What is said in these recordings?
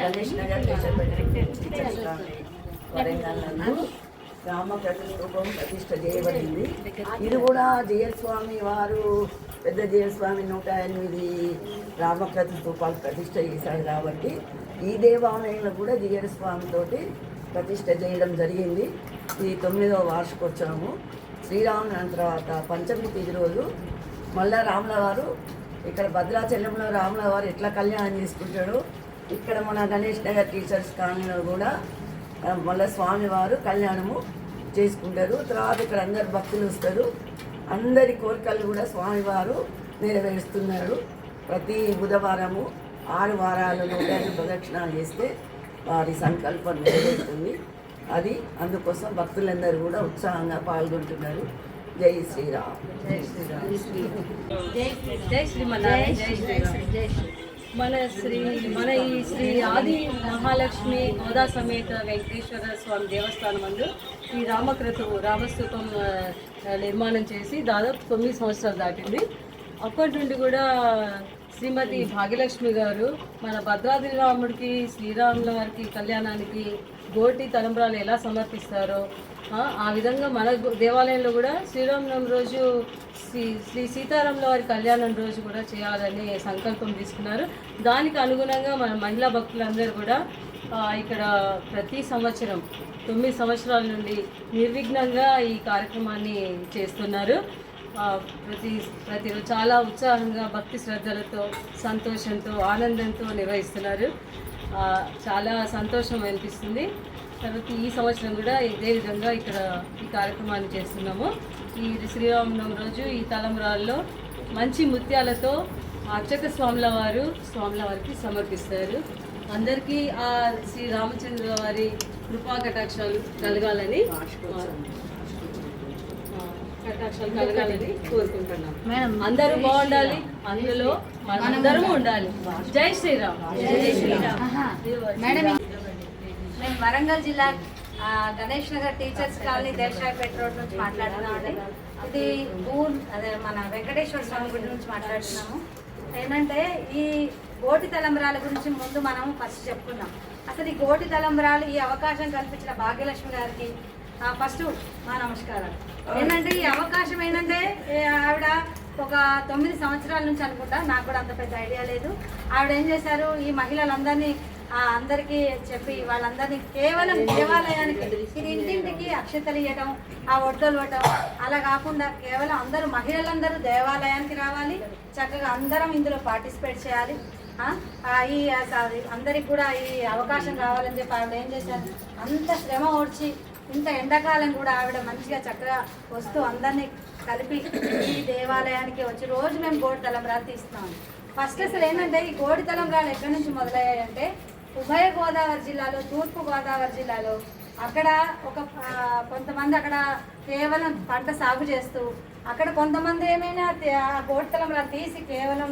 Ganesh Nagar teachers colony Warangal నందు రామకృష్ణ స్తూపం ప్రతిష్ట చేయబడింది. ఇది కూడా జయస్వామి వారు పెద్ద జయస్వామి 108 రామకృష్ణ స్తూపాలు ప్రతిష్ట చేశారు కాబట్టి ఈ దేవాలయంలో కూడా జయస్వామితోటి ప్రతిష్ట చేయడం జరిగింది. ఇది 9వ వార్షికోత్సవము. శ్రీరాముని తర్వాత పంచమి తిథి రోజు మళ్ళా రాముల వారు ఇక్కడ భద్రాచలంలో రాముల వారు ఎట్లా కళ్యాణం చేసుకుంటాడో ఇక్కడ మన గణేష్ నగర్ టీచర్స్ కాలనీలో కూడా మళ్ళీ స్వామివారు కళ్యాణము చేసుకుంటారు. తర్వాత ఇక్కడ అందరు భక్తులు వస్తారు. అందరి కోరికలు కూడా స్వామివారు నెరవేరుస్తున్నారు. ప్రతి బుధవారము 6 వారాలు 105 ప్రదక్షిణాలు చేస్తే వారి సంకల్పం నెరవేరుతుంది. అది అందుకోసం భక్తులందరూ కూడా ఉత్సాహంగా పాల్గొంటున్నారు. జై శ్రీరామ్. జై శ్రీరామ్. జై శ్రీమన్నారాయణ. జై శ్రీరామ్. జై మన ఈ శ్రీ ఆది మహాలక్ష్మి గోదా సమేత వెంకటేశ్వర స్వామి దేవస్థానం నందు ఈ రామస్తూపం నిర్మాణం చేసి దాదాపు 9 సంవత్సరాలు దాటింది. అప్పటి నుండి కూడా శ్రీమతి భాగ్యలక్ష్మి గారు మన భద్రాద్రి రాముడికి శ్రీరాముల వారికి కళ్యాణానికి గోటి తలంబ్రాలు ఎలా సమర్పిస్తారో ఆ విధంగా మన దేవాలయంలో కూడా శ్రీరామనవమి రోజు శ్రీ సీతారాముల వారి కళ్యాణం రోజు కూడా చేయాలని సంకల్పం తీసుకున్నారు. దానికి అనుగుణంగా మన మహిళా భక్తులందరూ కూడా ఇక్కడ ప్రతి సంవత్సరం 9 సంవత్సరాల నుండి నిర్విఘ్నంగా ఈ కార్యక్రమాన్ని చేస్తున్నారు. ప్రతిరోజు చాలా ఉత్సాహంగా భక్తి శ్రద్ధలతో సంతోషంతో ఆనందంతో నిర్వహిస్తున్నారు. చాలా సంతోషం అనిపిస్తుంది. తర్వాత ఈ సంవత్సరం కూడా ఇదే విధంగా ఇక్కడ ఈ కార్యక్రమాన్ని చేస్తున్నాము. ఈ శ్రీరామనవమి రోజు ఈ తలంబ్రాల్లో మంచి ముత్యాలతో అర్చక స్వాముల వారికి సమర్పిస్తారు. అందరికీ ఆ శ్రీ రామచంద్ర వారి కృపా కటాక్షాలు కలగాలని కోరుకుంటున్నాం. అందరూ బాగుండాలి, అందులో మనందరూ ఉండాలి. జై శ్రీరామ్. జై శ్రీరామ్. మేము వరంగల్ జిల్లా Ganesh Nagar teachers colony Desaipeta road నుంచి మాట్లాడుతున్నామండి. ఇది అదే మన వెంకటేశ్వర స్వామి గుడి నుంచి మాట్లాడుతున్నాము. ఏంటంటే ఈ గోటి తలంబ్రాల గురించి ముందు మనం ఫస్ట్ చెప్పుకున్నాం. అసలు ఈ గోటి తలంబ్రాలు ఈ అవకాశం కల్పించిన భాగ్యలక్ష్మి గారికి ఫస్ట్ మా నమస్కారాలు. ఏంటంటే ఈ అవకాశం ఏంటంటే ఆవిడ ఒక 9 సంవత్సరాల నుంచి అనుకుంటా, నాకు కూడా అంత పెద్ద ఐడియా లేదు. ఆవిడ ఏం చేశారు, ఈ మహిళలందరినీ అందరికీ చెప్పి వాళ్ళందరినీ కేవలం దేవాలయానికి ఇది ఇంటింటికి అక్షతలు ఇవ్వటం, ఆ ఒడ్డలు ఇవ్వటం అలా కాకుండా కేవలం అందరూ మహిళలందరూ దేవాలయానికి రావాలి, చక్కగా అందరం ఇందులో పార్టిసిపేట్ చేయాలి. ఈ అందరికి కూడా ఈ అవకాశం కావాలని చెప్పి ఆవిడ ఏం చేశారు, అంత శ్రమ ఓడ్చి ఇంత ఎండాకాలం కూడా ఆవిడ మంచిగా చక్కగా వస్తూ అందరినీ కలిపి ఈ దేవాలయానికి వచ్చి రోజు మేము గోడి తలంబ్రాలు తీస్తున్నాం. ఫస్ట్ అసలు ఏంటంటే ఈ గోడి తలంబ్రాలు ఎక్కడి నుంచి మొదలయ్యాయంటే ఉభయ గోదావరి జిల్లాలో, తూర్పు గోదావరి జిల్లాలో అక్కడ కొంతమంది అక్కడ కేవలం పంట సాగు చేస్తూ అక్కడ కొంతమంది ఏమైనా గోడి తలంబ్రాలు తీసి కేవలం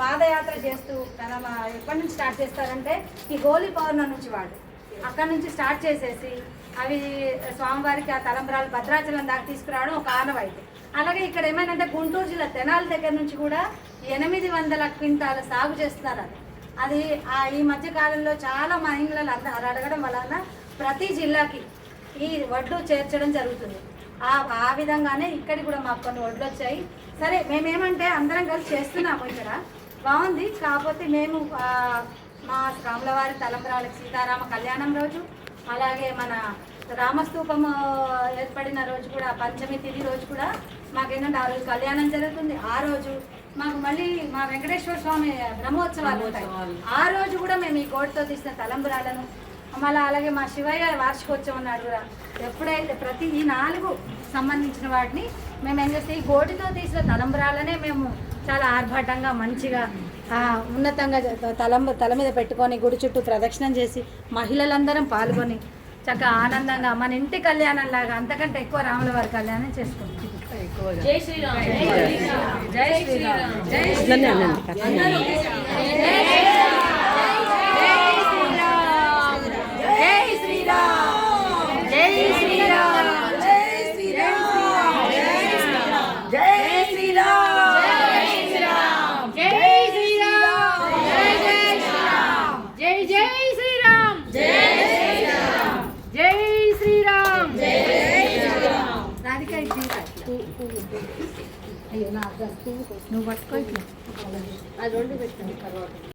పాదయాత్ర చేస్తూ ఎప్పటి నుంచి స్టార్ట్ చేస్తారంటే ఈ గోలి పౌర్ణమి నుంచి వాళ్ళు అక్కడ నుంచి స్టార్ట్ చేసేసి అవి స్వామివారికి ఆ తలంబ్రాలు భద్రాచలం దాకా తీసుకురావడం ఒక ఆనవాయితీ. అలాగే ఇక్కడ ఏమైనా గుంటూరు జిల్లా తెనాలి దగ్గర నుంచి కూడా 800 క్వింటాల సాగు చేస్తున్నారు. అది ఈ మధ్య కాలంలో చాలా మహిళలు అడగడం వలన ప్రతి జిల్లాకి ఈ వడ్లు చేర్చడం జరుగుతుంది. ఆ విధంగానే ఇక్కడికి కూడా మాకు కొన్ని వడ్లు వచ్చాయి. సరే మేమేమంటే అందరం కలిసి చేస్తున్నాము, ఇక్కడ బాగుంది. కాకపోతే మేము మా రాములవారి తలంబ్రాలకు సీతారామ కళ్యాణం రోజు, అలాగే మన రామస్తూపము ఏర్పడిన రోజు కూడా పంచమి తిథి రోజు కూడా మాకేంటంటే ఆ రోజు కళ్యాణం జరుగుతుంది. ఆ రోజు మాకు మళ్ళీ మా వెంకటేశ్వర స్వామి బ్రహ్మోత్సవాలు ఉంటాయి. ఆ రోజు కూడా మేము ఈ గోటితో తీసిన తలంబ్రాలను మళ్ళీ అలాగే మా శివయ్య వార్షికోత్సవం నాడు కూడా ఎప్పుడైతే ప్రతి ఈ 4 సంబంధించిన వాటిని మేము ఏం చేస్తే ఈ గోటితో తీసిన తలంబ్రాలనే మేము చాలా ఆర్భాటంగా మంచిగా ఉన్నతంగా తల మీద పెట్టుకొని గుడి చుట్టూ ప్రదక్షిణం చేసి మహిళలందరం పాల్గొని చక్కగా ఆనందంగా మన ఇంటి కళ్యాణం లాగా అంతకంటే ఎక్కువ రాముల వారి కళ్యాణం చేసుకుంటాం. జై శ్రీరామ్. జై శ్రీరామ్. జై శ్రీరామ్. జై అయ్యో నా నువ్వు పట్టుకో ఇట్లా అది రెండు పెట్టండి తర్వాత